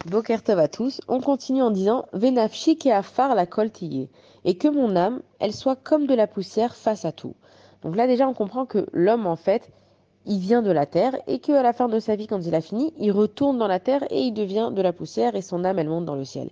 Boker Tov à tous, on continue en disant Venafshi afar la koltiye, et que mon âme, elle soit comme de la poussière face à tout. Donc là déjà on comprend que l'homme en fait, il vient de la terre et qu'à la fin de sa vie, quand il a fini, il retourne dans la terre et il devient de la poussière et son âme, elle monte dans le ciel.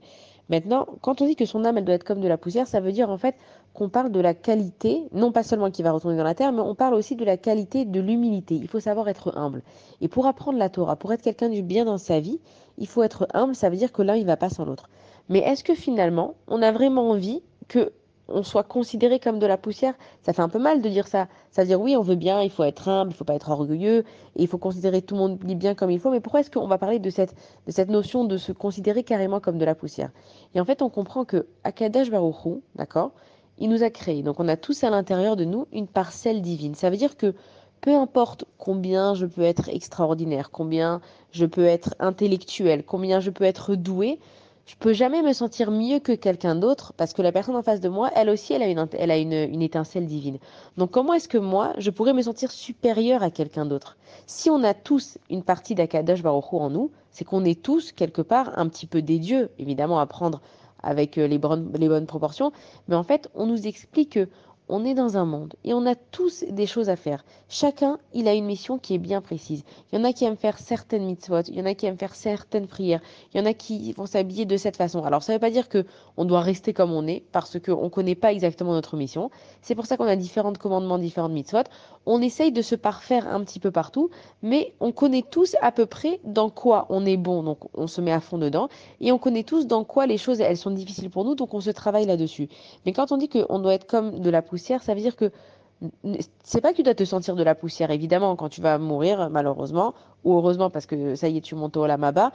Maintenant, quand on dit que son âme, elle doit être comme de la poussière, ça veut dire en fait qu'on parle de la qualité, non pas seulement qu'il va retourner dans la terre, mais on parle aussi de la qualité de l'humilité. Il faut savoir être humble. Et pour apprendre la Torah, pour être quelqu'un du bien dans sa vie, il faut être humble, ça veut dire que l'un, il va pas sans l'autre. Mais est-ce que finalement, on a vraiment envie que on soit considéré comme de la poussière? Ça fait un peu mal de dire ça. Ça veut dire oui, on veut bien, il faut être humble, il faut pas être orgueilleux, et il faut considérer tout le monde bien comme il faut. Mais pourquoi est-ce qu'on va parler de cette notion de se considérer carrément comme de la poussière? Et en fait, on comprend que Akadash Baruch Hu, d'accord, il nous a créés. Donc on a tous à l'intérieur de nous une parcelle divine. Ça veut dire que peu importe combien je peux être extraordinaire, combien je peux être intellectuel, combien je peux être doué, je peux jamais me sentir mieux que quelqu'un d'autre parce que la personne en face de moi, elle aussi, elle a une étincelle divine. Donc comment est-ce que moi, je pourrais me sentir supérieur à quelqu'un d'autre? Si on a tous une partie d'Akadosh Baruch Hu en nous, c'est qu'on est tous quelque part un petit peu des dieux, évidemment à prendre avec les bonnes proportions, mais en fait, on nous explique que on est dans un monde et on a tous des choses à faire. Chacun, il a une mission qui est bien précise. Il y en a qui aiment faire certaines mitzvot, il y en a qui aiment faire certaines prières, il y en a qui vont s'habiller de cette façon. Alors, ça ne veut pas dire que on doit rester comme on est, parce qu'on ne connaît pas exactement notre mission. C'est pour ça qu'on a différents commandements, différentes mitzvot. On essaye de se parfaire un petit peu partout, mais on connaît tous à peu près dans quoi on est bon, donc on se met à fond dedans, et on connaît tous dans quoi les choses, elles sont difficiles pour nous, donc on se travaille là-dessus. Mais quand on dit qu'on doit être comme de la poussière, ça veut dire que c'est pas que tu dois te sentir de la poussière, évidemment, quand tu vas mourir, malheureusement, ou heureusement, parce que ça y est, tu montes au Lamaba,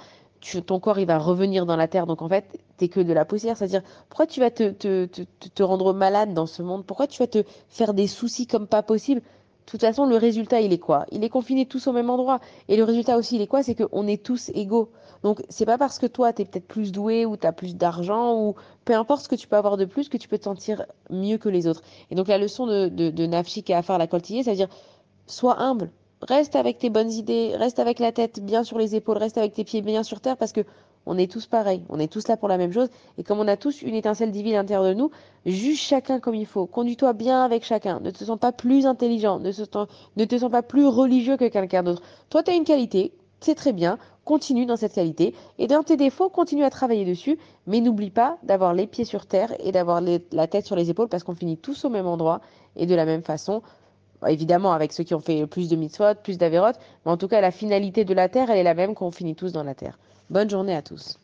ton corps, il va revenir dans la terre, donc en fait, t'es que de la poussière. C'est-à-dire, pourquoi tu vas te rendre malade dans ce monde? Pourquoi tu vas te faire des soucis comme pas possible? De toute façon, le résultat, il est quoi? Il est confiné tous au même endroit. Et le résultat aussi, il est quoi? C'est qu'on est tous égaux. Donc, c'est pas parce que toi, t'es peut-être plus doué, ou t'as plus d'argent, ou peu importe ce que tu peux avoir de plus, que tu peux te sentir mieux que les autres. Et donc la leçon de Nafshik et Afar la Koltier, c'est-à-dire sois humble, reste avec tes bonnes idées, reste avec la tête bien sur les épaules, reste avec tes pieds bien sur terre parce que on est tous pareils, on est tous là pour la même chose et comme on a tous une étincelle divine à l'intérieur de nous, juge chacun comme il faut, conduis-toi bien avec chacun, ne te sens pas plus intelligent, ne te sens pas plus religieux que quelqu'un d'autre. Toi, tu as une qualité, c'est très bien, continue dans cette qualité et dans tes défauts, continue à travailler dessus, mais n'oublie pas d'avoir les pieds sur terre et d'avoir la tête sur les épaules parce qu'on finit tous au même endroit et de la même façon. Évidemment, avec ceux qui ont fait plus de mitzvot, plus d'avérotes, mais en tout cas, la finalité de la terre, elle est la même qu'on finit tous dans la terre. Bonne journée à tous.